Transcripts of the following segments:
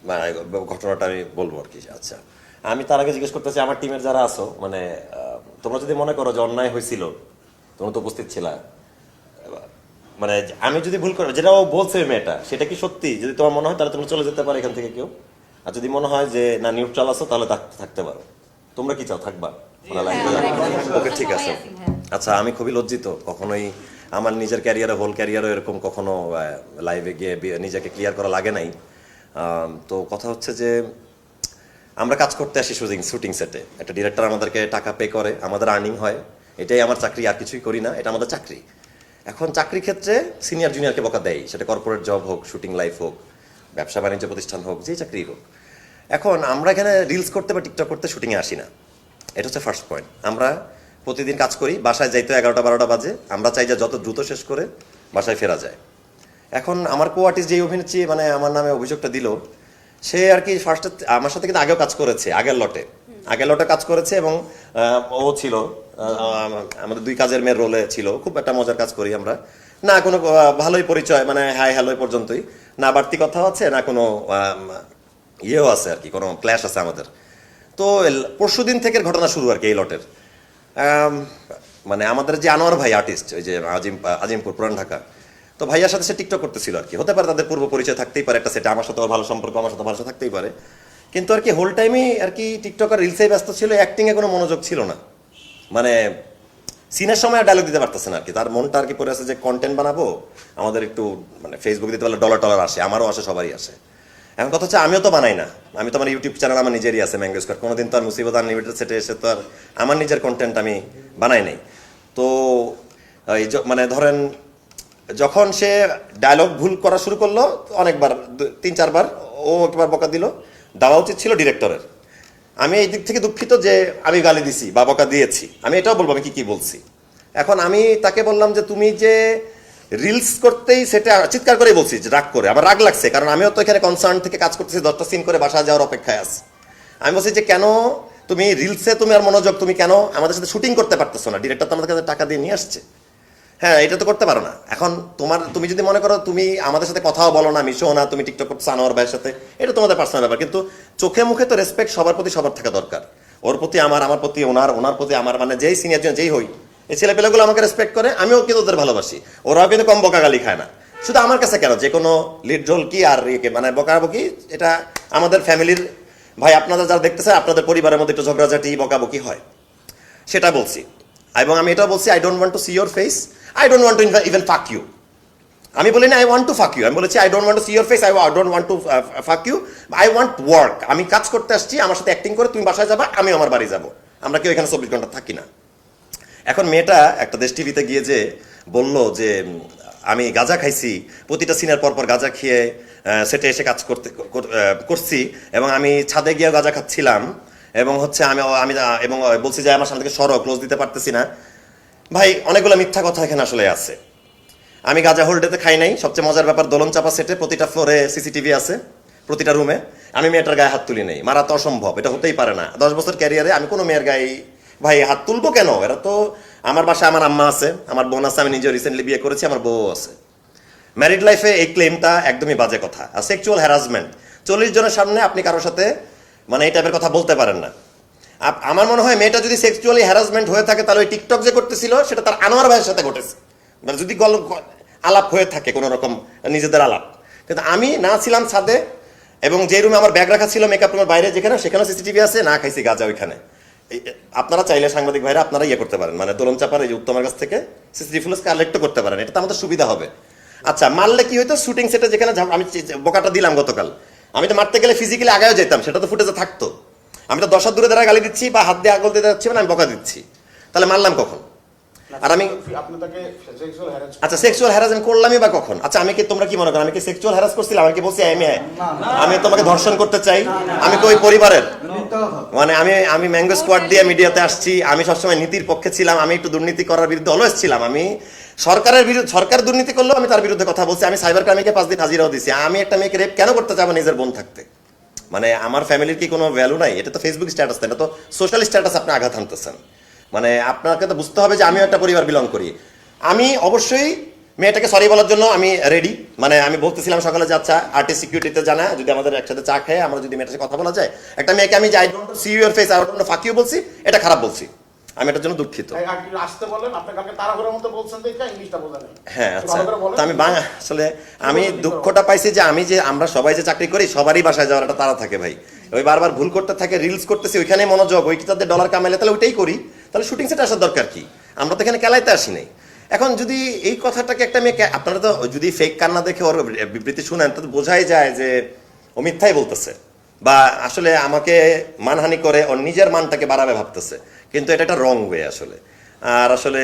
মানে ঘটনাটা আমি বলবো আর কি। আচ্ছা, আমি তার আগে জিজ্ঞেস করতে চাই আমার টিমের যারা আছো, মানে তোমরা যদি মনে করো যে অন্যায় হয়েছিল, তোমরা তো উপস্থিত ছিলা, মানে আমি যদি ভুল করি, যেটা ও বলছে ওই মেয়েটা, সেটা কি সত্যি? যদি তোমার মনে হয় তাহলে তোমরা চলে যেতে পারো এখান থেকে কেউ। আর যদি মনে হয় যে না নিউট্রাল আছো, তাহলে থাকতে পারো। তোমরা কি চাও, থাকবা? ওকে, ঠিক আছে। আচ্ছা, আমি খুবই লজ্জিত, কখনোই আমার নিজের ক্যারিয়ারে, হোল ক্যারিয়ারে এরকম কখনো লাইভে গিয়ে নিজেকে ক্লিয়ার করা লাগে নাই। তো কথা হচ্ছে যে আমরা কাজ করতে আসি শুটিং সেটে, একটা ডিরেক্টর আমাদেরকে টাকা পে করে, আমাদের আর্নিং হয়, এটাই আমার চাকরি, আর কিছুই করি না, এটা আমাদের চাকরি। এখন চাকরি ক্ষেত্রে সিনিয়র জুনিয়রকে বকা দেয়, সেটা কর্পোরেট জব হোক, শুটিং লাইফ হোক, ব্যবসা বাণিজ্য প্রতিষ্ঠান হোক, যেই চাকরি হোক। এখন আমরা এখানে রিলস করতে বা টিকটক করতে শুটিংয়ে আসি না, এটা হচ্ছে ফার্স্ট পয়েন্ট। আমরা প্রতিদিন কাজ করি, বাসায় যাইতে 11টা-12টা বাজে, আমরা চাই যে যত দ্রুত শেষ করে বাসায় ফেরা যায়। এখন আমার কো আর্টিস্ট যেই অভিনেত্রী মানে আমার নামে অভিযোগটা দিল, সে আর কি ফার্স্টে আমার সাথে কিন্তু আগেও কাজ করেছে, আগের লটে কাজ করেছে, এবং ও ছিল আমাদের 2 কাজের মেয়ের রোলে ছিল। খুব একটা মজার কাজ করি আমরা, না কোনো ভালোই পরিচয়, মানে হাই হ্যালো পর্যন্তই, না বাড়তি কথা আছে, না কোনো ইয়েও আছে আর কি, কোনো ক্ল্যাশ আছে আমাদের। তো পরশুদিন থেকে ঘটনা শুরু আর কি এই লটের। মানে আমাদের যে আনোয়ার ভাই আর্টিস্ট, ওই যে আজিমপুর পুরান ঢাকা, তো ভাইয়ার সাথে সে টিকটক করতেছিল আর কি। হতে পারে তাদের পূর্ব পরিচয় থাকতেই পারে একটা সেটা, আমার সাথে ওর ভালো সম্পর্ক, আমার সাথে ভালো থাকতেই পারে, কিন্তু আর কি হোল টাইমই আর কি টিকটক আর রিলসে ব্যস্ত ছিল, অ্যাক্টিংয়ে কোনো মনোযোগ ছিল না। মানে সিনের সময় ডায়লগ দিতে পারতেছে না আর কি, তার মনটা আর কি পড়ে আছে যে কন্টেন্ট বানাবো, আমাদের একটু মানে ফেসবুক দিতে পারলে ডলার আসে, আমারও আসে, সবারই আসে। এখন কথা হচ্ছে আমিও তো বানাই না, আমি তো আমার ইউটিউব চ্যানেল আমার নিজেরই আছে, ম্যাঙ্গো স্কোয়ার। কোনোদিন তো আর মুসিবত আনলিমিটেড সেটে এসে তো আর আমার নিজের কন্টেন্ট আমি বানাই নাই। তো এই মানে ধরেন যখন সে ডায়লগ ভুল করা শুরু করলো, অনেকবার 3-4 বার ও একবার বকা দিল, দেওয়া উচিত ছিল ডিরেক্টরের। আমি এই দিক থেকে দুঃখিত যে আমি গালি দিছি বা বকা দিয়েছি, আমি এটাও বলবো আমি কি বলছি। এখন আমি তাকে বললাম যে তুমি যে রিলস করতেই সেটা চিৎকার করে বলছি, রাগ করে, আমার রাগ লাগছে, কারণ আমিও তো এখানে কনসার্ন থেকে কাজ করতেছি, 10টা সিন করে বাসা যাওয়ার অপেক্ষায় আছি। আমি বলছি যে কেন তুমি রিলসে তুমি আর মনোযোগ, তুমি কেন আমাদের সাথে শুটিং করতে পারতেছো না? ডিরেক্টর তো আমাদের কাছে টাকা দিয়ে নিয়ে আসছে, হ্যাঁ এটা তো করতে পারো না। এখন তুমি যদি মনে করো তুমি আমাদের সাথে কথাও বলো না, মিশো না, তুমি টিকটক করছো আনোয়ার ভাইয়ের সাথে, এটা তোমাদের পার্সোনাল ব্যাপার, কিন্তু চোখে মুখে তো রেসপেক্ট সবার প্রতি সবার থাকা দরকার। ওর প্রতি আমার প্রতি ওনার প্রতি আমার, মানে যেই সিনিয়র জন যেই হই, এই ছেলেপেলেগুলো আমাকে রেসপেক্ট করে, আমিও কিন্তু ওদের ভালোবাসি, ওরাও কিন্তু কম বকাগালি খায় না। শুধু আমার কাছে কেন, যে কোনো লিড রোল কি আর মানে বকাবকি, এটা আমাদের ফ্যামিলির ভাই, আপনারা যারা দেখতেছে আপনাদের পরিবারের মধ্যে একটু ঝগড়াঝাটি বকাবকি হয়, সেটা বলছি। এবং আমি এটাও বলছি, I don't want to see your face, I don't want to even fuck you. আমি বলি না I want to fuck you, আমি বলেছি I don't want to see your face, I don't want to fuck you, I want work. আমি কাজ করতে আসছি, আমার সাথে অ্যাক্টিং করে তুমি বাসায় যাবা, আমি আমার বাড়ি যাব, আমরা কেউ এখানে 24 ঘন্টা থাকি না। এখন মেয়েটা একটা দেশ টিভিতে গিয়ে যে বলল যে আমি গাঁজা খাইছি, প্রতিটা সিনের পর গাঁজা খেয়ে সেটে এসে কাজ করছি, এবং আমি ছাদে গিয়ে গাঁজা খাচ্ছিলাম, এবং হচ্ছে আমি এবং বলছি যে আমার সামনে থেকে সরো, ক্লোজ দিতে পারতেছি না। ভাই অনেকগুলো মিথ্যা কথা এখানে আসলে আছে। আমি গাঁজা হোল্ডেতে খাই নাই। সবচেয়ে মজার ব্যাপার, দোলন চাপা সেটে প্রতিটা ফ্লোরে সিসিটিভি আছে, প্রতিটা রুমে। আমি মেয়েটার গায়ে হাত তুলি নেই, মারা তো অসম্ভব, এটা হতেই পারে না। 10 বছর ক্যারিয়ারে আমি কোনো মেয়ের গায়ে ভাই হাত তুলবো কেন? এরা তো আমার বাসায় আমার আম্মা আছে, আমার বোন আছে, আমি নিজে রিসেন্টলি বিয়ে করেছি, আমার বউ আছে। ম্যারিড লাইফে এই ক্লেমটা একদমই বাজে কথা। আর সেক্সুয়াল হ্যারাসমেন্ট, 40 জনের সামনে আপনি কারোর সাথে মানে এই টাইপের কথা বলতে পারেন না। আমার মনে হয় মেয়েটা যদি সেক্সুয়ালি হ্যারাসমেন্ট হয়ে থাকে, তাহলে ওই টিকটক যে করতেছিল সেটা তার আনোয়ার ভাইয়ের সাথে ঘটেছে, মানে যদি আলাপ হয়ে থাকে কোনো রকম নিজেদের আলাপ। কিন্তু আমি না ছিলাম ছাদে, এবং যে রুমে আমার ব্যাগ রাখা ছিল মেকআপ রুমের বাইরে, যেখানে সেখানে সিসিটিভি আছে, না খাইছি গাঁজা ওইখানে। আপনারা চাইলে সাংবাদিক ভাইরা আপনারা ইয়ে করতে পারেন, মানে দোলন চাপার এই যে উত্তমের কাছ থেকে সিসিটিভি ফুটেজ কালেক্ট করতে পারেন, এটা তো আমাদের সুবিধা হবে। আচ্ছা, মারলে কি হইতো? শুটিং সেটে যেখানে আমি বোকাটা দিলাম গতকাল, আমি তো মারতে গেলে ফিজিক্যালি আগেও যেতাম, সেটা তো ফুটেজে থাকতো। আমি তো 10 হাত দূরে দাঁড়ায় গালি দিচ্ছি বা হাত দিয়ে আগল দিতে যাচ্ছি, মানে আমি বকা দিচ্ছি, তাহলে মারলাম কখন? আর আমি আচ্ছা সেক্সুয়াল হ্যারাসমেন্ট করলামই বা কখন? আচ্ছা আমি কি, তোমরা কি মনে করো আমি কি সেক্সুয়াল হ্যারাস করছিলাম? আমি কি বলছি আমি তোমাকে ধর্ষণ করতে চাই? আমি তো ওই পরিবারের, মানে আমি ম্যাঙ্গো স্কোয়াড দিয়ে মিডিয়াতে আসছি, আমি সবসময় নীতির পক্ষে ছিলাম, আমি একটু দুর্নীতি করার বিরুদ্ধে অলওয়েজ ছিলাম। আমি সরকারের বিরুদ্ধে, সরকার দুর্নীতি করলেও আমি তার বিরুদ্ধে কথা বলছি। আমি সাইবার ক্রাইমকে 5 দিন হাজিরাও দিছি। আমি একটা মেয়েকে রেপ কেন করতে যাবো নিজের বোন থাকতে? মানে আমার ফ্যামিলির কি কোনো ভ্যালু নাই? এটা তো ফেসবুক স্ট্যাটাস, এটা তো সোশ্যাল স্ট্যাটাস, আপনি আঘাত হানতেছেন। মানে আপনাকে তো বুঝতে হবে যে আমিও একটা পরিবার বিলং করি। আমি অবশ্যই মেয়েটাকে সরি বলার জন্য আমি রেডি, মানে আমি বলতেছিলাম সকালে যে আচ্ছা আর্টিস্ট সিকিউরিটিতে জানা যদি আমাদের একসাথে চা খেয়ে আমরা যদি মেয়েটার সাথে কথা বলা যায়, একটা মেয়েকে আমি যাই don't see your face I don't fuck you বলছি, এটা খারাপ বলছি, আমি এটার জন্য দুঃখিত। আসতে বলেন, আপনি কালকে তাড়াহুড়োর মতো বলছেন দেখে ইংলিশটা বোঝা নেই। হ্যাঁ আচ্ছা, তো আমি আসলে আমি দুঃখটা পাইছি যে আমি যে আমরা সবাই যে চাকরি করি সবারই বাসায় যাওয়ার একটা তাড়া থাকে ভাই, ওই বারবার ভুল করতে থাকে, রিলস করতেছি ওইখানে মনোযোগ, ওইটাতে ডলার কামাইলে তাহলে ওইটাই করি, তাহলে শুটিং সেটে আসার দরকার কি, আমরা তো এখানে খেলাইতে আসি নাই। এখন যদি এই কথাটাকে একটা মেয়ে, আপনারা তো যদি ফেক কান্না দেখে ওর বিবৃতি শুনেন তো বোঝাই যায় যে ও মিথ্যাই বলতেছে বা আসলে আমাকে মানহানি করে ওর নিজের মানটাকে বাড়াবে ভাবতেছে, কিন্তু এটা একটা রং ওয়ে আসলে। আর আসলে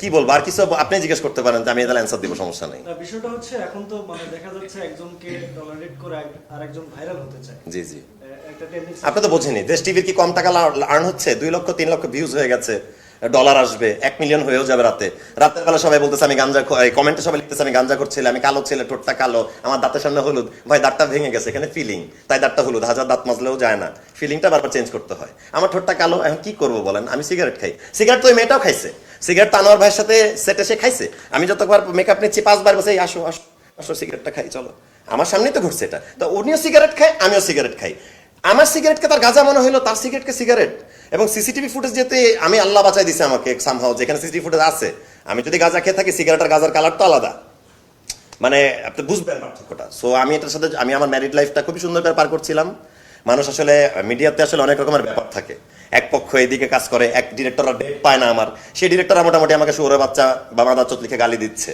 কি বলবো, আর কিছু আপনি জিজ্ঞেস করতে পারেন, আমি তাহলে অ্যান্সার দিব, সমস্যা নেই। বিষয়টা হচ্ছে এখন তো মানে দেখা যাচ্ছে একজনকে টলারেট করে আরেকজন ভাইরাল হতে চায়। জি জি, একটা টেন্ডেন্সি আপনি তো বোঝেনি দেশ টিভির কি কম টাকা আর্ন হচ্ছে, 2 লক্ষ 3 লক্ষ ভিউজ হয়ে গেছে, ডলার আসবে, 1 মিলিয়ন হয়েও যাবে রাতের বেলা সবাই বলতেছে আমি গাঞ্জা, কমেন্টে সবাই লিখতেছে আমি গাঞ্জা করছি, আমি কালো ছেলে, ঠোঁটটা কালো, আমার দাঁতের সামনে হলুদ, ভাই দাঁতটা ভেঙে গেছে, এখানে ফিলিং, তাই দাঁতটা হলুদ, হাজার দাঁত মাজলেও যায় না, ফিলিংটা বারবার চেঞ্জ করতে হয়। আমার ঠোঁটটা কালো, এখন কি করবো বলেন, আমি সিগারেট খাই, সিগারেট তো ওই মেয়েটাও খাইছে, সিগারেট তো আনোয়ার ভাইয়ের সাথে সেটে সে খাইছে, আমি যতবার মেকআপ নিচ্ছি 5 বার বসে আসো আসো আসো সিগারেটটা খাই চলো, আমার সামনেই তো ঘুরছে এটা, তো উনিও সিগারেট খায় আমিও সিগারেট খাই, আমার সিগারেটকে তার গাঁজা মনে হলো, তার সিগারেটকে সিগারেট। এবং সিসিটিভি ফুটেজ যেতে আমি আল্লাহ বাঁচাই দিছে আমাকে সামহাও, যেখানে সিসিটিভি ফুটেজ আছে, আমি যদি গাঁজা খেয়ে থাকি সিগারেট আর গাঁজার কালার তো আলাদা, মানে আপনি বুঝবেন পার্থক্যটা। সো আমি এটার সাথে আমি আমার ম্যারিড লাইফটা খুবই সুন্দর করে পার করছিলাম। মানুষ আসলে মিডিয়াতে আসলে অনেক রকমের ব্যাপার থাকে, এক পক্ষ এদিকে কাজ করে, এক ডিরেক্টররা ডেট পায় না আমার, সেই ডিরেক্টররা মোটামুটি আমাকে শুয়োরের বাচ্চা বা মাদার চোদ লিখে গালি দিচ্ছে,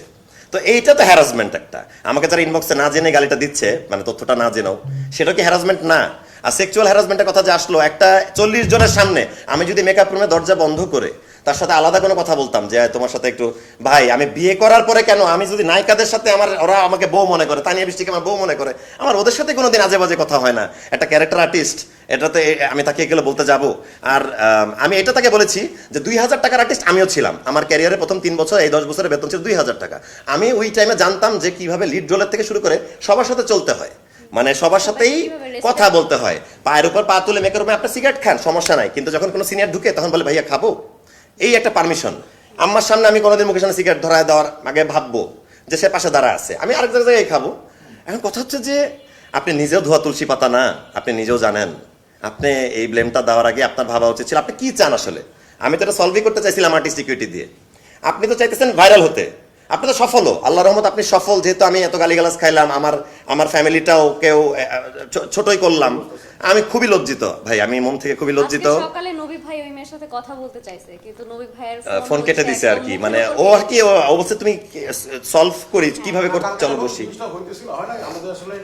তো এইটা তো হ্যারাসমেন্ট একটা, আমাকে যারা ইনবক্সে না জেনে গালিটা দিচ্ছে, মানে তথ্যটা না জেনেও, সেটা কি হ্যারাসমেন্ট না? আর সেক্সুয়াল হ্যারাসমেন্টের কথা যে আসলো, একটা 40 জনের সামনে আমি যদি মেকআপ রুমে দরজা বন্ধ করে তার সাথে আলাদা কোনো কথা বলতাম যে তোমার সাথে একটু, ভাই আমি বিয়ে করার পরে কেন আমি যদি নায়িকাদের সাথে ওরা আমাকে বউ মনে করে, তানিয়া বৃষ্টিকে আমার বউ মনে করে, আমার ওদের সাথে কোনোদিন আজে বাজে কথা হয় না, একটা ক্যারেক্টার আর্টিস্ট, এটাতে আমি তাকে এগুলো বলতে যাব। আর আমি এটা তাকে বলেছি যে 2000 টাকার আর্টিস্ট আমিও ছিলাম, আমার ক্যারিয়ারে প্রথম 3 বছর এই 10 বছরের বেতন ছিল 2000 টাকা, আমি ওই টাইমে জানতাম যে কিভাবে লিড রোলের থেকে শুরু করে সবার সাথে চলতে হয়, মানে সবার সাথেই কথা বলতে হয়, পায়ের উপর পা তুলে মেকআপ রুমে আপনি সিগারেট খান সমস্যা নাই, কিন্তু যখন কোনো সিনিয়র ঢুকে তখন বলে ভাইয়া খাবো, এই একটা পারমিশন। আমার সামনে আমি কোনোদিন মুখের সামনে সিগারেট ধরায় দেওয়ার আগে ভাববো যে সে পাশে দাঁড়া আছে, আমি আরেক জায়গায় খাবো। এখন কথা হচ্ছে যে আপনি নিজেও ধোয়া তুলসী পাতা না, আপনি নিজেও জানেন, আপনি এই ব্লেমটা দেওয়ার আগে আপনার ভাবা উচিত ছিল আপনি কি চান আসলে। আমি তো এটা সলভই করতে চাইছিলাম আর্টিস্ট সিকিউরিটি দিয়ে, আপনি তো চাইতেছেন ভাইরাল হতে, আপনি তো সফলও, আল্লাহ রহমত আপনি সফল, যেহেতু আমি এত গালিগালাজ খাইলাম, আমার ফ্যামিলিটাও কেউ ছোটই করলাম, আমি খুবই লজ্জিত ভাই, আমি মন থেকে খুবই লজ্জিত। সকালে নবী ভাই ওই মেয়ের সাথে কথা বলতে চাইছে, কিন্তু নবী ভাইয়ের ফোন কেটে দিছে আর কি, মানে ও আর কি অবশ্যই তুমি সলভ করি কিভাবে করতে চলো বসি। হইতেছিল হয় না, আমাদের আসলে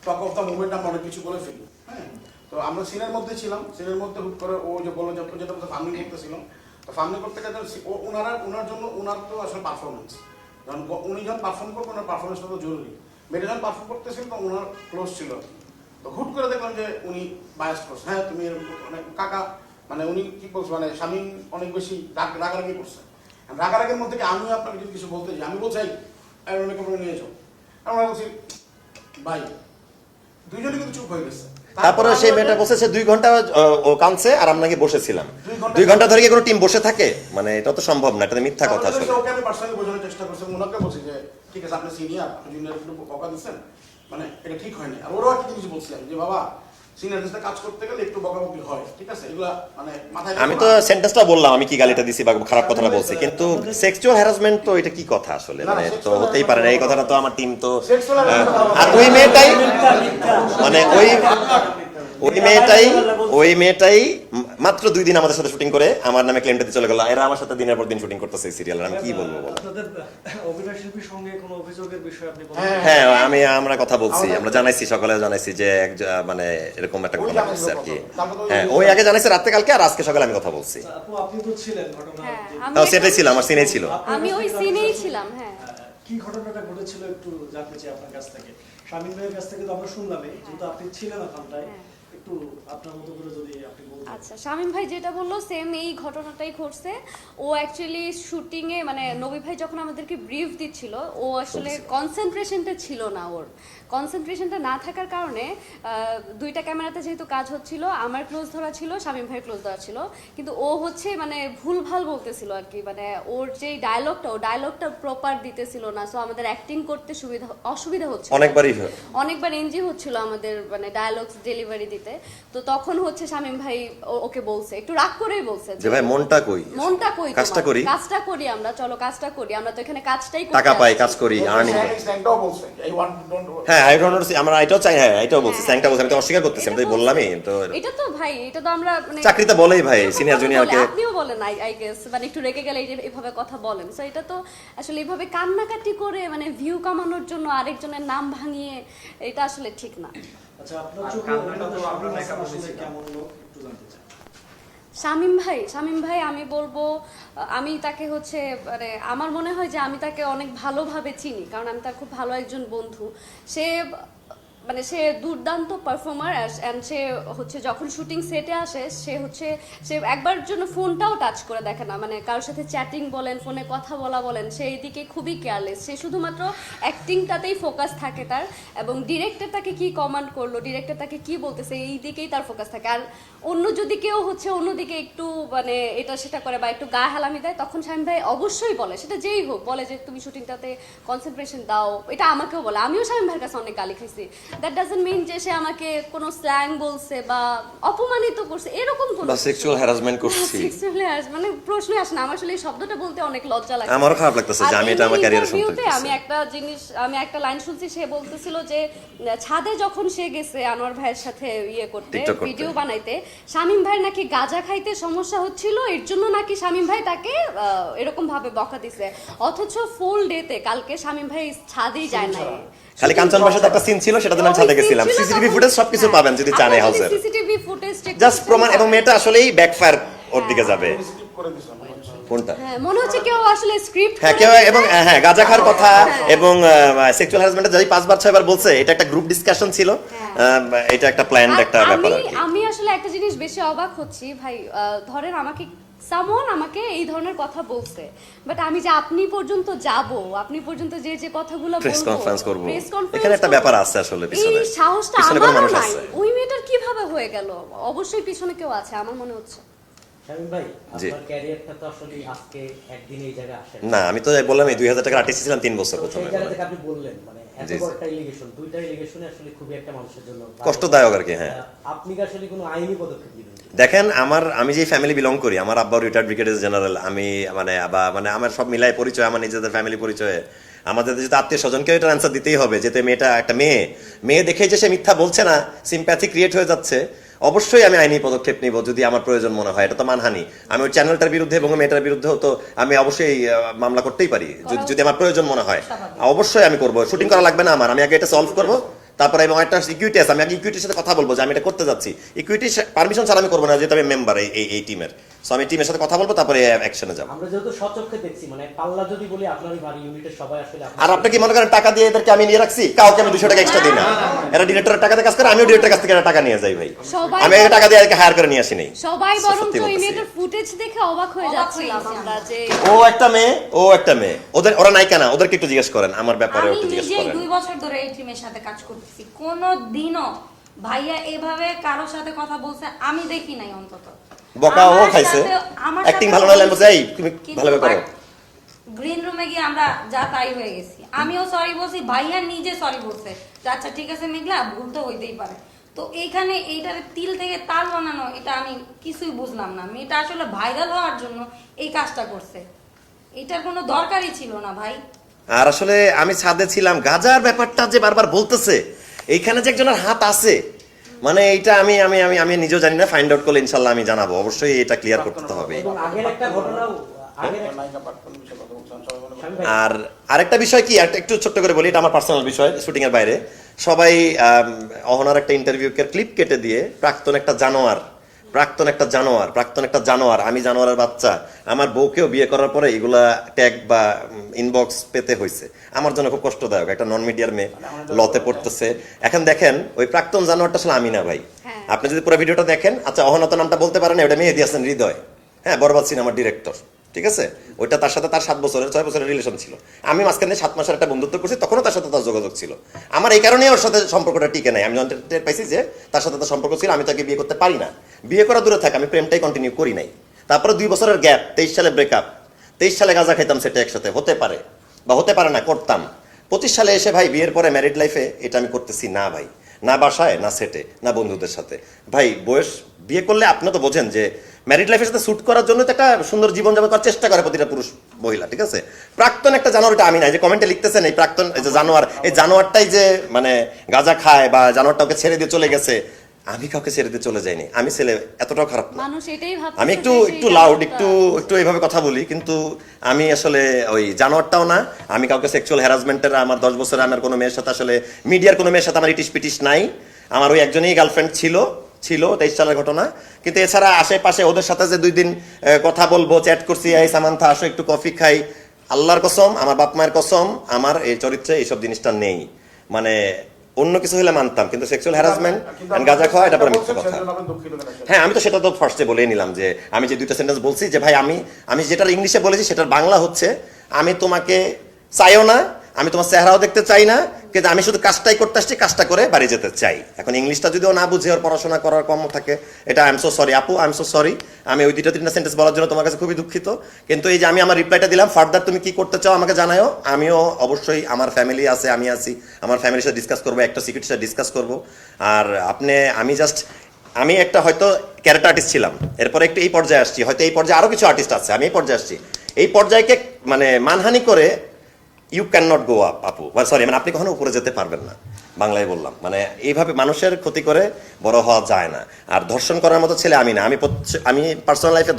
টক অফ দ্য মুভমেন্ট আমরা অনেক কিছু বলে ফেলি, হ্যাঁ, তো আমরা সিনের মধ্যে ছিলাম, সিনের মধ্যে হুট করে ও যে বললো যে যেটা ফার্মিং করতেছিলাম, তো ফার্মিং করতে গেলে ওনার জন্য ওনার তো আসলে পারফরমেন্স, কারণ উনি যখন পারফর্ম করবেন ওনার পারফরমেন্সটা তো জরুরি, মেয়েটা যখন পারফর্ম করতেছিল তো ওনার ক্লোজ ছিল, তো হুট করে দেখলাম যে উনি বায়াস করছে, হ্যাঁ তুমি মানে কাকা, মানে উনি কি বলছে, মানে স্বামী অনেক বেশি রাগারাগি করছে, রাগারাগের মধ্যে আমিও আপনাকে যদি কিছু বলতে চাই, আমি বলছি নিয়ে যাও, আমরা বলছি ভাই, দুইজনই কিন্তু চুপ হয়ে গেছে। তারপরে সেই মেয়েটা বসে 2 ঘন্টা ও কাঁদছে আর আমরা নাকি বসেছিলাম 2 ঘন্টা ধরে কি কোনো টিম বসে থাকে, মানে এটা তো সম্ভব না, এটা তো মিথ্যা কথা আসলে। ওকে আমি পার্সোনালি বোঝানোর চেষ্টা করছি, ওনাকে বলছি যে ঠিক আছে আপনি সিনিয়র, আপনি জুনিয়র একটু বকা দিচ্ছেন, মানে এটা ঠিক হয়নি, আর ওরাও একটা জিনিস বলছিলাম যে বাবা সিনিয়রদের সাথে কাজ করতে গেলে একটু বকাবকি হয়, ঠিক আছে, এগুলা মানে মাথায়, আমি তো সেন্টেন্সটা বললাম আমি কি গালিটা দিছি বা খারাপ কথাটা বলছি, কিন্তু সেক্সুয়াল হ্যারাসমেন্ট তো এটা কি কথা আসলে, মানে তো হতেই পারে না, এই কথাটা তো আমার টিম তো, আর ওই মেয়েটাই মানে ওই মেয়েটাই মাত্র 2 দিন আমাদের সাথে শুটিং করে আমার নামে ক্লেমটা দিয়ে চলে গেল, এরা আমার সাথে দিনের পর দিন শুটিং করতেছে এই সিরিয়ালের, আমি কি বলবো বলো। আপনাদের অভিনয় শিল্পীর সঙ্গে কোনো অভিযোগের বিষয়ে আপনি হ্যাঁ আমরা কথা বলছি, আমরা জানাইছি, সকালে জানাইছি যে মানে এরকম একটা ঘটনা ঘটছে আর কি, হ্যাঁ ওই আগে জানাইছে রাতে কালকে, আর আজকে সকালে আমি কথা বলছি। আপু আপনি তো ছিলেন ঘটনা, তাও সেটাই ছিল, আমার সিনেই ছিল, আমি ওই সিনেই ছিলাম। হ্যাঁ, কি ঘটনাটা ঘটেছিল একটু জানতে চাই আপনার কাছ থেকে, শামীম ভাইয়ের কাছ থেকে তো আমরা শুনলামই, যেহেতু আপনি ছিলেন ওখানটায়, একটু আপনার মতো করে যদি আপনি বলতেন। আচ্ছা, শামীম ভাই যেটা বললো সেম এই ঘটনাটাই ঘটছে। ও অ্যাকচুয়ালি শুটিং এ মানে নবী ভাই যখন আমাদেরকে ব্রিফ দিচ্ছিল, ও আসলে কনসেন্ট্রেশনটা ছিল না, ওর কনসেন্ট্রেশনটা না থাকার কারণে দুইটা ক্যামেরাতে যেহেতু কাজ হচ্ছিল, আমার ক্লোজ ধরা ছিল, শামীম ভাইয়ের ক্লোজ ধরা ছিল, কিন্তু ও হচ্ছে মানে ভুলভাল বলতেছিল আর কি, মানে ওর যে ডায়লগটা প্রপার দিতেছিল না, সো আমাদের অ্যাক্টিং করতে অসুবিধা হচ্ছিল, অনেকবার এনজি হচ্ছিল আমাদের মানে ডায়লগস ডেলিভারি দিতে। তো তখন হচ্ছে শামীম ভাই ওকে বলছে, একটু রাগ করেই বলছে যে ভাই মনটা কই কাজটা করি আমরা, চলো কাজটা করি, আমরা তো এখানে কাজটাই করি, টাকা পাই, কাজ করি, আর্নিং করি। স্যাংটাও বলছে এই ওয়ান ডোন্ট হ্যাঁ আই ডোন্ট নো, আমরা এটাও চাই, হ্যাঁ এটাও বলছি, স্যাংটা বলছি, আমি তো অস্বীকার করতেছি, আমি তো বললামই তো। এটা তো ভাই, এটা তো আমরা মানে চাকরিতে বলেই ভাই সিনিয়র জুনিয়রকে, আপনিও বলেন আই গেস, মানে একটু রেগে গেলে এইভাবে কথা বলেন, সো এটা তো আসলে এইভাবে কান্নাকাটি করে মানে ভিউ কামানোর জন্য আরেকজনের নাম ভাঙিয়ে এটা আসলে ঠিক না। আচ্ছা, আপনার চোখে শামীম হাসান আসলে কেমন লোক একটু জানতে চাই। শামীম ভাই আমি বলবো, আমি তাকে হচ্ছে মানে আমার মনে হয় যে আমি তাকে অনেক ভালোভাবে চিনি, কারণ আমি তার খুব ভালো একজন বন্ধু। সে দুর্দান্ত পারফর্মার, অ্যান্ড সে হচ্ছে যখন শুটিং সেটে আসে সে একবার জন্য ফোনটাও টাচ করে দেখে না, মানে কারোর সাথে চ্যাটিং বলেন, ফোনে কথা বলেন, সেই দিকে খুবই কেয়ারলেস, সে শুধুমাত্র অ্যাক্টিংটাতেই ফোকাস থাকে তার, এবং ডিরেক্টর তাকে কি কমান্ড করলো, ডিরেক্টর তাকে কি বলতেছে, এই দিকেই তার ফোকাস থাকে। আর অন্য যদি কেউ হচ্ছে অন্যদিকে একটু মানে এটা সেটা করে বা একটু গা হেলামি দেয়, তখন শামীম ভাই অবশ্যই বলে, সেটা যেই হোক, বলে যে তুমি শুটিংটাতে কনসেন্ট্রেশন দাও, এটা আমাকেও বলে, আমিও শামীম ভাইয়ের কাছে অনেক গালি খাইছি। দ্যাট ডাজন্ট মিন যে সে আমাকে কোনো স্ল্যাং বলছে বা অপমানিত করছে, এরকম কোনো বা সেক্সুয়াল হ্যারাসমেন্ট করছি, মানে প্রশ্নই আসে না। আমার আসলে এই শব্দটা বলতে অনেক লজ্জা লাগে, আমারও খারাপ লাগতেছে যে আমি এটা আমার ক্যারিয়ারে শুনতে ইন্টারভিউতে আমি একটা লাইন শুনছি, সে বলতেছিল যে ছাদে যখন সে গেছে আনোয়ার ভাইয়ের সাথে করতে, ভিডিও বানাইতে, শামীম ভাইয়ের নাকি গাঁজা খাইতে সমস্যা হচ্ছিল, এর জন্য নাকি শামীম ভাই তাকে এরকম ভাবে বকা দিছে, অথচ ফুল ডেতে কালকে শামীম ভাই ছাদেই যায় নাই। খালি কাঞ্চন ভাষাতে একটা সিন ছিল, সেটাতে আমি ছাদে গেছিলাম, সিসিটিভি ফুটেজ সবকিছু পাবেন যদি চান এই হাউসের, সিসিটিভি ফুটেজ জাস্ট প্রমাণ, এবং মেয়েটা আসলেই ব্যাকফায়ার ওর দিকে যাবে। করে দিছে কোনটা? হ্যাঁ, মনে হচ্ছে কেউ আসলে স্ক্রিপ্ট, হ্যাঁ কেউ, এবং হ্যাঁ গাঁজা খাওয়ার কথা এবং সেক্সুয়াল হ্যারাসমেন্টে যাই 5 বার 6 বার বলছে, এটা একটা গ্রুপ ডিসকাশন ছিল, এটা একটা প্ল্যান্ড একটা ব্যাপার আর কি। আমি আসলে একটা জিনিস বেশি অবাক হচ্ছি ভাই, ধরেন আমাকে এই ধরনের কথা বলছে, বাট আমি যে আপনি পর্যন্ত যে কথাগুলো বলবো, প্রেস কনফারেন্স করব, প্রেস কনফারেন্স এখানে একটা ব্যাপার আছে আসলে পিছনে, এই সাহসটা কোনো মানুষ আমার নাই। আছে। ওই মেয়েটার কিভাবে হয়ে গেল? অবশ্যই পিছনে কেউ আছে আমার মনে হচ্ছে। শামীম ভাই, আপনার ক্যারিয়ারটা তো আসলে আজকে একদিন এই জায়গায় আসে না, আমি তো বললাম 2000 টাকা আর্টিস্ট ছিলাম 3 বছর প্রথমে, সেই জায়গা থেকে আপনি বললেন মানে এত বড় একটা এলিগেশন, দুইটা এলিগেশনে আসলে খুবই একটা মানুষের জন্য কষ্টদায়ক আর কি। হ্যাঁ, আপনি কি আসলে কোনো আইনি পদক্ষেপ নেবেন? দেখেন আমি যে ফ্যামিলি বিলং করি, আমার আব্বা রিটায়ার্ড ব্রিগেডিয়ার জেনারেল, আমি মানে আমার সব মিলাই পরিচয়, আমার নিজেদের ফ্যামিলি পরিচয়, আমাদের যদি আত্মীয় স্বজনকেও এটা অ্যান্সার দিতেই হবে, যেতে মেয়েটা একটা মেয়ে দেখেই যে সে মিথ্যা বলছে না, সিম্প্যাথি ক্রিয়েট হয়ে যাচ্ছে, অবশ্যই আমি আইনি পদক্ষেপ নিব যদি আমার প্রয়োজন মনে হয়। এটা তো মানহানি, আমি ওই চ্যানেলটার বিরুদ্ধে এবং মেয়েটার বিরুদ্ধেও তো আমি অবশ্যই মামলা করতেই পারি যদি আমার প্রয়োজন মনে হয়, অবশ্যই আমি করবো। শুটিং করা লাগবে না আমার, আমি আগে এটা সলভ করবো, তারপরে এবং একটা ইকুইটি আছে, আমি আগে ইকুইটির সাথে কথা বলবো যে আমি এটা করতে যাচ্ছি, ইকুইটি পারমিশন ছাড়া আমি করবো না, যেহেতু আমি মেম্বার এই টিমের, সো আমি টিমের সাথে কথা বলবো, তারপরে অ্যাকশনে যাবো। আমরা যেহেতু সচক্ষে দেখছি, মানে পাল্লা যদি বলি আপনারই বাড়ি ইউনিটের সবাই আসলে আর আপনি কি মনে করেন টাকা দিয়ে এদেরকে আমি নিয়ে রাখছি? কাউকে আমি 200 টাকা এক্সট্রা দিই না, এরা ডিরেক্টরের টাকাতে কাজ করে, আমিও ডিরেক্টরের কাছ থেকে টাকা নিয়ে যাই ভাই, আমি এই টাকা দিয়ে এদেরকে হায়ার করে নিয়ে আসি নাই। সবাই বরং তো এই মেয়েটার ফুটেজ দেখে অবাক হয়ে যাচ্ছিলাম আমরা যে ও একটা মেয়ে, ওরা নায়িকা না, ওদেরকে একটু জিজ্ঞেস করেন আমার ব্যাপারে, আমি একটু জিজ্ঞেস নিজেই করেন। 2 বছর ধরে এই টিমের সাথে কাজ করতেছি, কোনো দিনও ভাইয়া এভাবে কারোর সাথে কথা বলছে আমি দেখি নাই অন্তত। বকা ও খাইছে, অ্যাক্টিং ভালো না লাগলে এই তুমি ভালোভাবে করো। গ্রিন রুমে গিয়ে আমরা যা তাই হয়ে গেছি, আমিও সরি বলছি, ভাইয়া নিজে সরি বলছে যে আচ্ছা ঠিক আছে মেঘলা, ভুল তো হইতেই পারে। তো এইখানে এইটারে তিল থেকে তাল বানানো, এটা আমি কিছুই বুঝলাম না। মেয়েটা আসলে ভাইরাল হওয়ার জন্য এই কাজটা করছে, এটার কোনো দরকারই ছিল না ভাই। আর আসলে আমি ছাদে ছিলাম, গাজার ব্যাপারটা যে বারবার বলতেছে, এইখানে যে একজনের হাত আছে, মানে এইটা আমি আমি আমি আমি নিজেও জানি না, ফাইন্ড আউট করলে ইনশাল্লাহ আমি জানাবো, অবশ্যই এটা ক্লিয়ার করতে হবে। এবং আগের একটা ঘটনাও নায়িকা পার্টনার বিষয়ে কথা বলছেন সবাই মনে করেন। শামীম ভাই, আর আরেকটা বিষয় কি, একটু ছোট্ট করে বলি, এটা আমার পার্সোনাল বিষয়, শুটিং এর বাইরে সবাই অহনার একটা ইন্টারভিউকে ক্লিপ কেটে দিয়ে প্রাক্তন একটা জানোয়ার, আমি জানোয়ারের বাচ্চা, আমার বউকেও বিয়ে করার পরে এগুলা ট্যাগ বা ইনবক্স পেতে হয়েছে, আমার জন্য খুব কষ্টদায়ক। একটা নন মিডিয়ার মেয়ে লতে পড়তেছে। এখন দেখেন ওই প্রাক্তন জানোয়ারটা আসলে আমি না ভাই, আপনি যদি পুরো ভিডিওটা দেখেন, আচ্ছা অহনা তো নামটা বলতে পারেন, ওটা মেহেদী হাসান হৃদয়, হ্যাঁ বরবাদ সিনেমার ডিরেক্টর, ঠিক আছে, ওইটা তার সাথে তার 6 বছরের রিলেশন ছিল। আমি মাঝখানে 7 মাসের একটা বন্ধুত্ব করছি, তখনও তার সাথে তার যোগাযোগ ছিল। আমার এই কারণেই ওর সাথে সম্পর্কটা টিকে নাই। আমি যখন টের পাইছি যে তার সাথে তার সম্পর্ক ছিল, আমি তাকে বিয়ে করতে পারি না। বিয়ে করা দূরে থাকে, আমি প্রেমটাই কন্টিনিউ করি নাই। তারপরে 2 বছরের গ্যাপ, 23 সালে ব্রেকআপ, 23 সালে গাঁজা খাইতাম, সেটা একসাথে হতে পারে বা হতে পারে না, করতাম। 25 সালে এসে ভাই বিয়ের পরে ম্যারিড লাইফে এটা আমি করতেছি না ভাই, না বাসায়, না সেটে, না বন্ধুদের সাথে। ভাই বয়স, বিয়ে করলে আপনি তো বোঝেন যে ম্যারিড লাইফের সাথে স্যুট করার জন্য তো একটা সুন্দর জীবনযাপন করার চেষ্টা করে প্রতিটা পুরুষ মহিলা, ঠিক আছে। প্রাক্তন একটা জানোয়ারটা আমি নাই, যে কমেন্টে লিখতেছেন এই প্রাক্তন, এই যে জানোয়ার, এই জানোয়ারটাই যে মানে গাঁজা খায় বা জানোয়ারটা ওকে ছেড়ে দিয়ে চলে গেছে। আমি কাউকে ছেড়ে দিয়ে চলে যাইনি, আমি ছেলে এতটাও খারাপ না। মানুষ এটাই ভাবছে আমি একটু লাউড, একটু এইভাবে কথা বলি, কিন্তু আমি আসলে ওই জানোয়ারটাও না। আমি কাউকে সেক্সুয়াল হ্যারাসমেন্টের, আমার 10 বছরে আমার কোনো মেয়ের সাথে, আসলে মিডিয়ার কোনো মেয়ের সাথে আমার ইটিশ পিটিশ নাই। আমার ওই একজনই গার্লফ্রেন্ড ছিল 23 সালের ঘটনা। কিন্তু এছাড়া আশেপাশে ওদের সাথে যে 2 দিন কথা বলবো, চ্যাট করছি, এই সামান্থা আসো একটু কফি খাই, আল্লাহর কসম, আমার বাপ মায়ের কসম, আমার এই চরিত্রে এইসব জিনিসটা নেই। মানে অন্য কিছু হলে মানতাম, কিন্তু সেক্সুয়াল হ্যারাসমেন্ট এন্ড গাঁজা খাওয়া, এটা পরে মিথ্যা কথা। হ্যাঁ, আমি তো সেটা তো ফার্স্টে বলেই নিলাম যে আমি যে 2টা সেন্টেন্স বলছি, যে ভাই আমি যেটার ইংলিশে বলেছি সেটার বাংলা হচ্ছে, আমি তোমাকে চাইও না, আমি তোমার চেহারাও দেখতে চাই না, কিন্তু আমি শুধু কাজটাই করতে আসছি, কাজটা করে বাড়ি যেতে চাই। এখন ইংলিশটা যদিও না বুঝে, ওর পড়াশোনা করার কম থাকে, এটা আই এম সো সরি আপু, আই এম সো সরি। আমি ওই 2-3টা সেন্টেন্স বলার জন্য তোমার কাছে খুবই দুঃখিত। কিন্তু এই যে আমি আমার রিপ্লাইটা দিলাম, ফার্দার তুমি কি করতে চাও আমাকে জানাও। আমিও অবশ্যই, আমার ফ্যামিলি আছে, আমি আছি, আমার ফ্যামিলির সাথে ডিসকাস করবো, একটা সিক্রেট সাথে ডিসকাস করবো। আর আমি একটা হয়তো ক্যারেক্টার আর্টিস্ট ছিলাম, এরপরে একটু এই পর্যায়ে আসছি, হয়তো এই পর্যায়ে আরো কিছু আর্টিস্ট আছে, আমি এই পর্যায়ে আসছি। এই পর্যায়কে মানে মানহানি করে you can not go up আপু, সরি, মানে আপনি কখনো উপরে যেতে পারবেন না, বাংলায় বললাম। মানে এইভাবে মানুষের ক্ষতি করে বড় হওয়া যায় না। আর ধর্ষণ করার মতো ছেলে আমি না। আমি পার্সোনাল লাইফে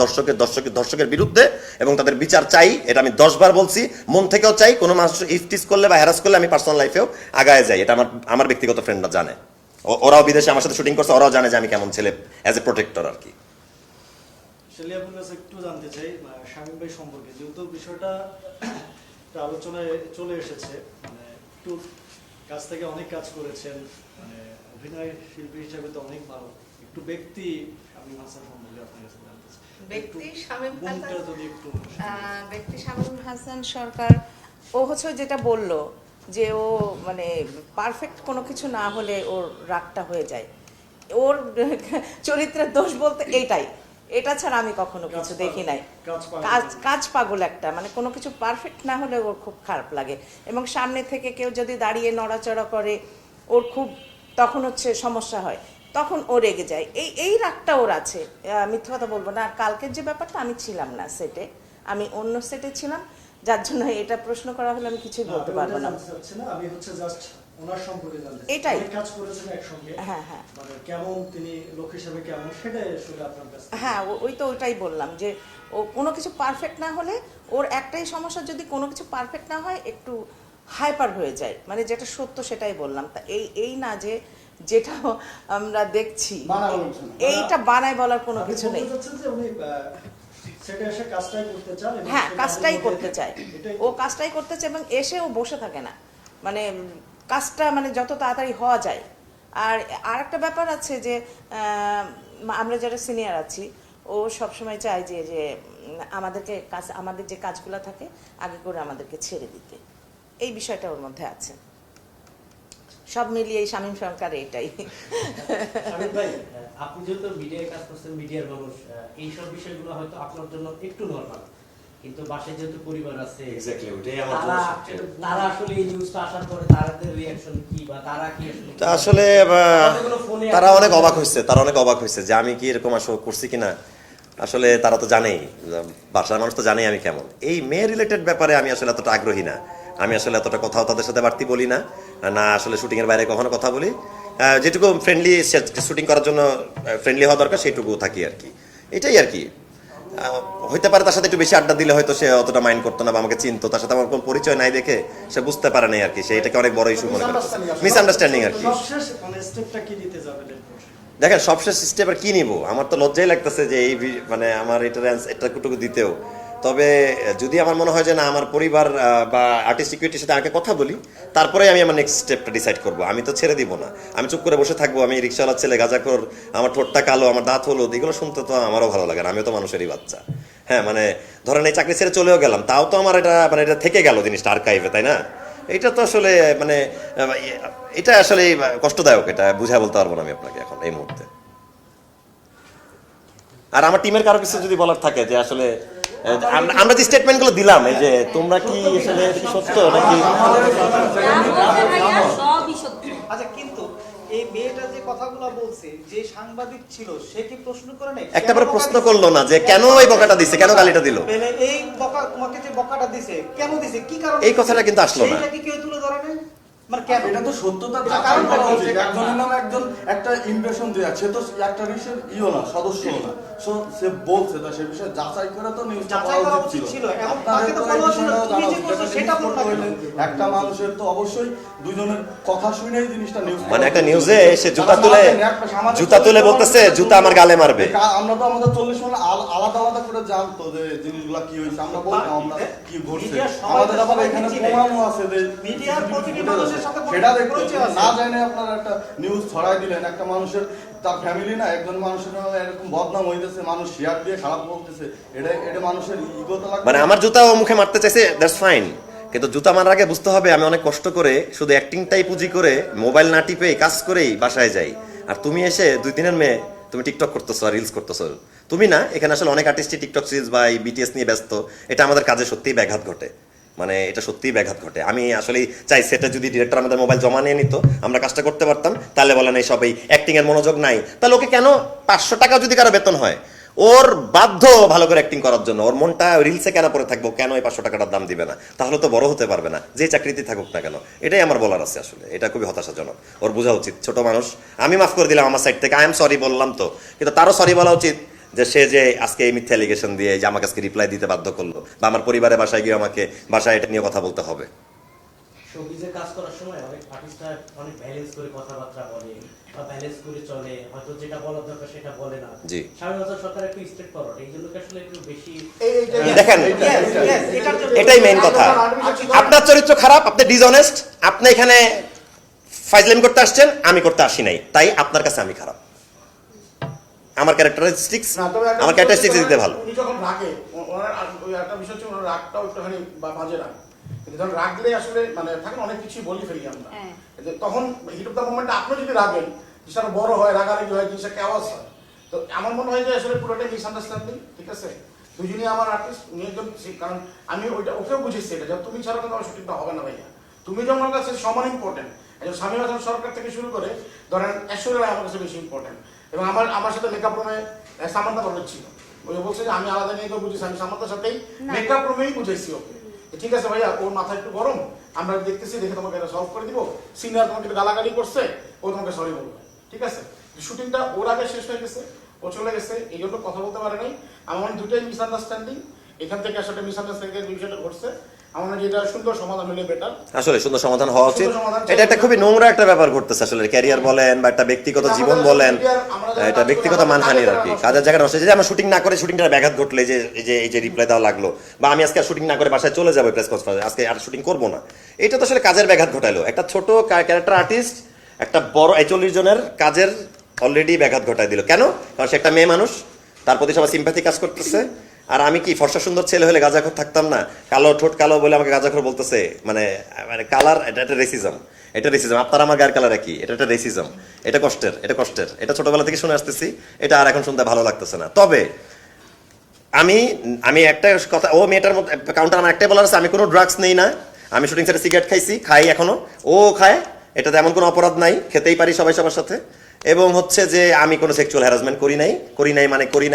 দর্শকের বিরুদ্ধে এবং তাদের বিচার চাই, এটা আমি 10 বার বলছি, মন থেকেও চাই। কোনো মানুষ ইফটিস করলে বা হ্যারাস করলে আমি পার্সোনাল লাইফেও আগায় যাই, এটা আমার ব্যক্তিগত ফ্রেন্ডরা জানে। ওরাও বিদেশে আমার সাথে শুটিং করছে, ওরাও জানে যে আমি কেমন ছেলে, অ্যাজ এ প্রোটেক্টর আর কি। সেলিয়া আপনার কাছে একটু জানতে চাই শামীম ভাই সম্পর্কে, যেহেতু বিষয়টা আলোচনায় চলে এসেছে, মানে একটু কাছ থেকে অনেক কাজ করেছেন, মানে অভিনয় শিল্পী হিসেবে তো অনেক ভালো, একটু ব্যক্তি শামীম হাসান সম্পর্কে আপনার কাছে জানতে চাই। ব্যক্তি শামীম হাসান, যদি একটু ব্যক্তি শামীম হাসান সরকার, ও হচ্ছে যেটা বললো যে ও মানে পারফেক্ট কোনো কিছু না হলে ওর রাগটা হয়ে যায়। ওর চরিত্রের দোষ বলতে এইটাই, এটা ছাড়া আমি কখনো কিছু দেখি নাই। কাজ পাগল একটা, মানে কোনো কিছু পারফেক্ট না হলে ওর খুব খারাপ লাগে। এবং সামনে থেকে কেউ যদি দাঁড়িয়ে নড়াচড়া করে, ওর খুব তখন হচ্ছে সমস্যা হয়, তখন ও রেগে যায়। এই রাগটা ওর আছে, মিথ্যা কথা বলবো না। আর কালকের যে ব্যাপারটা, আমি ছিলাম না সেটে, আমি অন্য সেটে ছিলাম, যার জন্য এটা প্রশ্ন করা হলে আমি কিছুই বলতে পারবো না। আমি হচ্ছে জাস্ট ওনার সম্পর্কে জানতে চাই, এটাই কাজ করেছেন একসঙ্গে, হ্যাঁ হ্যাঁ, মানে কেমন তিনি লোক হিসেবে কেমন, সেটাই আসলে আপনার কাছে। হ্যাঁ, ওইটাই বললাম যে ও কোনো কিছু পারফেক্ট না হলে, ওর একটাই সমস্যা, যদি কোনো কিছু পারফেক্ট না হয় একটু হাইপার হয়ে যায়, মানে যেটা সত্য সেটাই বললাম। তা এই না যে যেটা আমরা দেখছি এইটা বানায় বলার কোনো কিছু নেই। হ্যাঁ, কাজটাই করতে চায়, ও কাজটাই করতে চায়, এবং এসে ও বসে থাকে না, মানে কাজটা মানে যত তাড়াতাড়ি হওয়া যায়। আর একটা ব্যাপার আছে যে আমরা যারা সিনিয়র আছি, ও সবসময় চায় যে আমাদের যে কাজগুলো থাকে আগে করে আমাদেরকে ছেড়ে দিতে, এই বিষয়টা ওর মধ্যে আছে। সব মিলিয়ে শামীম সরকার এটাই। শামীম ভাই, আপনি যেহেতু মিডিয়ায় কাজ করছেন, মিডিয়ার মানুষ, এইসব বিষয়গুলো হয়তো আপনার জন্য একটু নরমাল, কিন্তু বাসায় যেহেতু পরিবার আছে, তারা আসলে এই নিউজটা আসার পরে তাদের রিঅ্যাকশন কি, বা তারা কি আসলে তারা অনেক অবাক হয়েছে যে আমি কি এরকম আসলে করছি কিনা। আসলে তারা তো জানেই, বাসার মানুষ তো জানেই আমি কেমন। এই মেয়ে রিলেটেড ব্যাপারে আমি আসলে এতটা আগ্রহী না, আমি আসলে এতটা কথাও তাদের সাথে বাড়তি বলি না, আসলে শুটিং এর বাইরে কখনো কথা বলি। যেটুকু ফ্রেন্ডলি, শুটিং করার জন্য ফ্রেন্ডলি হওয়া দরকার সেইটুকু থাকি আর কি, এটাই আর কি। হইতে পারে তার সাথে একটু বেশি আড্ডা দিলে হয়তো সে অতটা মাইন্ড করতো না বা আমাকে চিনতো, তার সাথে আমার কোনো পরিচয় নাই দেখে সে বুঝতে পারে নাই আর কি, সে এটাকে অনেক বড় ইস্যু মনে করে, মিসআন্ডারস্ট্যান্ডিং আর কি। দেখেন সবশেষ স্টেপ আর কি নিব, আমার তো লজ্জাই লাগতেছে যে এই মানে আমার এটাটুকু দিতেও। তবে যদি আমার মনে হয় যে না আমার পরিবার বা আর্টিস্ট সিকিউরিটির সাথে আগে কথা বলি, তারপরে আমি আমার নেক্সট স্টেপটা ডিসাইড করব। আমি তো ছেড়ে দিব না, আমি চুপ করে বসে থাকবো, আমি রিক্সাওয়ালার ছেলে, গাঁজাখোর, আমার ঠোঁটটা কালো, আমার দাঁত হলুদ, এগুলো শুনতে তো আমারও ভালো লাগে না, আমিও তো মানুষেরই বাচ্চা। হ্যাঁ মানে ধরেন এই চাকরি ছেড়ে চলেও গেলাম, তাও তো আমার এটা মানে এটা থেকে গেল জিনিসটা আর্কাইভে, তাই না? এটা তো আসলে মানে এটা আসলে কষ্টদায়ক, এটা বুঝা বলতে পারবো না আমি আপনাকে এখন এই মুহূর্তে। আর আমার টিমের কারো কিছু যদি বলার থাকে যে আসলে আমরা যে স্টেটমেন্ট গুলো দিলাম, এই যে তোমরা কি আসলে সত্য নাকি যা বলছে ভাইয়া সবই সত্যি। আচ্ছা, কিন্তু এই মেয়েটা যে কথাগুলো বলছে, যে সাংবাদিক ছিল সে কি প্রশ্ন করে নাই? একটাবার প্রশ্ন করলো না যে কেন এই বকাটা দিছে, কেন গালিটা দিল? মানে এই বকা, তোমাকে যে বকাটা দিছে কেন দিছে, কি কারণে এই কথাটা কিন্তু আসলো না। সেইটা কি কেউ তুলে ধরে নাই? মানে কেন? এটা তো সত্যতা এটা কারণ বলা হচ্ছে। একজনের নামে একজন একটা ইমপ্রেশন দেয়া, সে তো একটা রিসের না, সদস্যও না, সে বলছে, তা সে বিষয়ে যাচাই করে তো নিউজ যাচাই করা উচিত ছিল। এবং তাকে তো বলা ছিল তুমি যে করছো সেটা বলতে হইলে একটা মানুষের তো অবশ্যই দুজনের কথা শুনেই জিনিসটা নিউজ, মানে একটা নিউজে সে জুতা তুলে বলতেছে জুতা আমার গালে মারবে। আমরা তো আমাদের 40 মিনিট আলাদা আলাদা করে জানতো যে জিনিসগুলো কি হয়েছে, আমরা বলতাম আমরা কি ঘটছে, আমাদের আবার এখানে প্রমাণও আছে যে মিডিয়ার প্রতিটি মানুষের সাথে সেটা দেখতে পরিচয় আছে। না জানে আপনারা একটা নিউজ ছড়াই দিলেন, একটা মানুষের তার ফ্যামিলি না, একজন মানুষের নামে এরকম বদনাম হইতেছে, মানুষ শেয়ার দিয়ে খারাপ বলতেছে, এটা মানুষের ইগো তো লাগবে। মানে আমার জুতা ও মুখে মারতে চাইছে, দ্যাটস ফাইন, কিন্তু জুতা মারার আগে বুঝতে হবে আমি অনেক কষ্ট করে শুধু অ্যাক্টিংটাই পুঁজি করে মোবাইল না টিপে কাজ করেই বাসায় যাই। আর তুমি এসে 2 দিনের মেয়ে, তুমি টিকটক করতেছো আর রিলস করতেছো। তুমি না, এখানে আসলে অনেক আর্টিস্টই টিকটক সিরিজ বা এই বিটিএস নিয়ে ব্যস্ত। এটা আমাদের কাজে সত্যিই ব্যাঘাত ঘটে, মানে এটা সত্যিই ব্যাঘাত ঘটে। আমি আসলে চাই সেটা যদি ডিরেক্টর আমাদের মোবাইল জমা নিয়ে নিত, আমরা কাজটা করতে পারতাম। তাহলে বলেন এই সব এই অ্যাক্টিং এর মনোযোগ নাই, তাহলে ওকে কেন 500 টাকা যদি কারো বেতন হয়, ওর বাধ্য ভালো করে অ্যাক্টিং করার জন্য, ওর মনটা রিলসে কেন পড়ে থাকবো, কেন এই 500 টাকাটার দাম দিবে না? তাহলে তো বড় হতে পারবে না, যে চাকরিতে থাকুক না কেন। এটাই আমার বলার আছে আসলে, এটা খুবই হতাশাজনক। ওর বোঝা উচিত, ছোট মানুষ, আমি মাফ করে দিলাম আমার সাইড থেকে, আই এম সরি বললাম তো, কিন্তু তারও সরি বলা উচিত যে সে যে আজকে এই মিথ্যা অ্যালিগেশন দিয়ে যে আমাকে আজকে রিপ্লাই দিতে বাধ্য করলো, বা আমার পরিবারের বাসায় গিয়ে আমাকে বাসায় এটা নিয়ে কথা বলতে হবে। শোবিজে কাজ করার সময় অনেক আর্টিস্টরা অনেক ব্যালেন্স করে কথাবার্তা বলে বা ব্যালেন্স করে চলে, হয়তো যেটা বলার দরকার সেটা বলে না। জি। স্বামী হাসান সরকার একটু স্ট্রেট ফরওয়ার্ড, এই জন্য কি আসলে একটু বেশি দেখেন, এটাই মেইন কথা। আপনার চরিত্র খারাপ, আপনি ডিসঅনেস্ট, আপনি এখানে ফাইজলামি করতে আসছেন, আমি করতে আসি নাই, তাই আপনার কাছে আমি খারাপ। আমার ক্যারেক্টারিস্টিক্স, আমার ক্যারেক্টারিস্টিক্স দিতে ভালো। উনি যখন রাগে, ওনার ওই একটা বিষয় হচ্ছে ওনার রাগটাও একটুখানি বাজে রাগ, কিন্তু যখন রাগলে আসলে মানে থাকেন অনেক কিছুই বলি ফেলি আমরা, তখন হিট অফ দ্য মোমেন্টে আপনি যদি রাগেন, জিনিসটা বড় হয়, রাগারাগি হয়, জিনিসটা কেওয়াস হয়। তো আমার মনে হয় যে আসলে পুরোটাই মিসআন্ডারস্ট্যান্ডিং, ঠিক আছে? দুজনই আমার আর্টিস্ট, উনি একজন, কারণ আমি ওইটা ওকেও বুঝেছি এটা, যে তুমি ছাড়া কিন্তু আমার শুটিংটা হবে না ভাইয়া, তুমি যেমন আমার কাছে সমান ইম্পর্টেন্ট, একজন স্বামী হাসান সরকার থেকে শুরু করে ধরেন ঐশ্বরিয়া রায় আমার কাছে বেশি ইম্পর্টেন্ট। এবং আমার সাথে মেকআপ রুমে সামান্তা পারভেজ ছিল, ওই বলছে যে আমি আলাদা নিয়ে কেউ বুঝেছি, আমি সামান্তার সাথেই মেকআপ রুমেই বুঝেছি ওকে, ঠিক আছে ভাইয়া ওর মাথা একটু গরম, আমরা দেখতেছি, দেখে তোমাকে এটা সলভ করে দিব, সিনিয়র তোমাকে গালাগালি করছে, ও তোমাকে সরি বলবে, ঠিক আছে? শুটিংটা ওর আগে শেষ হয়ে গেছে, ও চলে গেছে, এই জন্য কথা বলতে পারে নাই। আমার মনে দুটাই মিসআন্ডারস্ট্যান্ডিং, এখান থেকে আসলে মিসআন্ডারস্ট্যান্ডিং বিষয়টা ঘটছে। আমার মনে হয় এটা সুন্দর সমাধান হলে বেটার, আসলে সুন্দর সমাধান হওয়া উচিত। এটা একটা খুবই নোংরা একটা ব্যাপার ঘটতেছে আসলে, ক্যারিয়ার বলেন বা একটা ব্যক্তিগত জীবন বলেন, এটা ব্যক্তিগত মানহানির আর কি, কাজের জায়গায় নষ্ট। যে আমরা শুটিং না করে শুটিংটা ব্যাঘাত ঘটলে এই যে রিপ্লাই দেওয়া লাগলো, বা আমি আজকে শুটিং না করে বাসায় চলে যাবো প্রেস কনফারেন্স, আজকে আর শুটিং করবো না, এটা তো আসলে কাজের ব্যাঘাত ঘটাইলো। একটা ছোট ক্যারেক্টার আর্টিস্ট একটা বড় 41 জনের কাজের অলরেডি ব্যাঘাত ঘটাই দিল। কেন? কারণ সে একটা মেয়ে মানুষ, তার প্রতি সবাই সিম্প্যাথি কাজ করতেছে। আর আমি কি ফর্সা সুন্দর ছেলে হলে গাঁজাখোর থাকতাম না? কালো ঠোঁট কালো বলে আমাকে গাঁজাখোর বলতেছে, মানে কালার, এটা একটা রেসিজম, এটা রেসিজম। আপনার আমার গায়ের কালার একই, এটা একটা রেসিজম, এটা কষ্টের, এটা কষ্টের, এটা ছোটবেলা থেকে শুনে আসতেছি, এটা আর এখন শুনতে ভালো লাগতেছে না। তবে আমি একটা কথা, ও মেয়েটার মধ্যে কাউন্টার আমার একটাই বলার আছে, আমি কোনো ড্রাগস নেই না, আমি শুটিং সেটে সিগারেট খাই এখনো, ও খায়, এটাতে এমন কোনো অপরাধ নাই, খেতেই পারি সবাই সবার সাথে। এবং হচ্ছে যে আমি কোনো সেক্সুয়াল হ্যারাসমেন্ট করি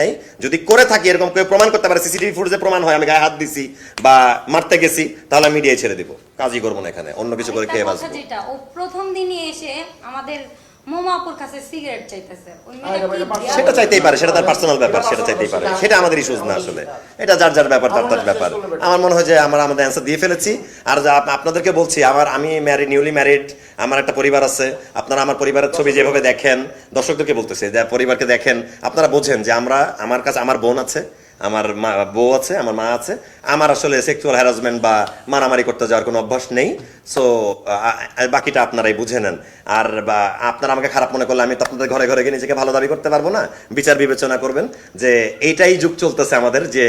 নাই। যদি করে থাকি, এরকম কেউ প্রমাণ করতে পারে, সিসিটিভি ফুটেজে প্রমাণ হয় আমি গায়ে হাত দিছি বা মারতে গেছি, তাহলে আমি মিডিয়ায় ছেড়ে দিব, কাজই করবো না এখানে, অন্য কিছু করে খেয়ে বাঁচবো। যেটা ও প্রথম দিনই এসে আমাদের মোমাপুর কাছে সিগারেট চাইতেছে, ওই মেয়েটা সেটা চাইতেই পারে, সেটা তার পার্সোনাল ব্যাপার, সেটা চাইতেই পারে, সেটা আমাদের ইস্যুজ না আসলে, এটা যার যার ব্যাপার, তার ব্যাপার। আমার মনে হয় যে আমরা আমাদের অ্যান্সার দিয়ে ফেলেছি। আর যা আপনাদেরকে বলছি, আমি নিউলি ম্যারিড, আমার একটা পরিবার আছে, আপনারা আমার পরিবারের ছবি যেভাবে দেখেন, দর্শকদেরকে বলতেছে যে পরিবারকে দেখেন, আপনারা বোঝেন যে আমার কাছে আমার বোন আছে, আমার বউ আছে, আমার মা আছে। আমার আসলে সেক্সুয়াল হ্যারাসমেন্ট বা মারামারি করতে যাওয়ার কোনো অভ্যাস নেই। সো বাকিটা আপনারাই বুঝে নেন। আর বা আপনারা আমাকে খারাপ মনে করলে আমি তো আপনাদের ঘরে ঘরে গিয়ে নিজেকে ভালো দাবি করতে পারবো না। বিচার বিবেচনা করবেন যে এইটাই যুগ চলতেছে আমাদের, যে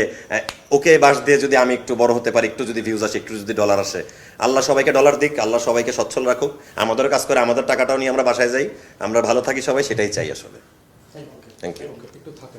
ওকে বাস দিয়ে যদি আমি একটু বড় হতে পারি, একটু যদি ভিউজ আসে, একটু যদি ডলার আসে, আল্লাহ সবাইকে ডলার দিক, আল্লাহ সবাইকে সচ্ছল রাখুক, আমাদেরও কাজ করে আমাদের টাকাটাও নিয়ে আমরা বাসায় যাই, আমরা ভালো থাকি সবাই, সেটাই চাই আসলে। Thank you. একটু থাকে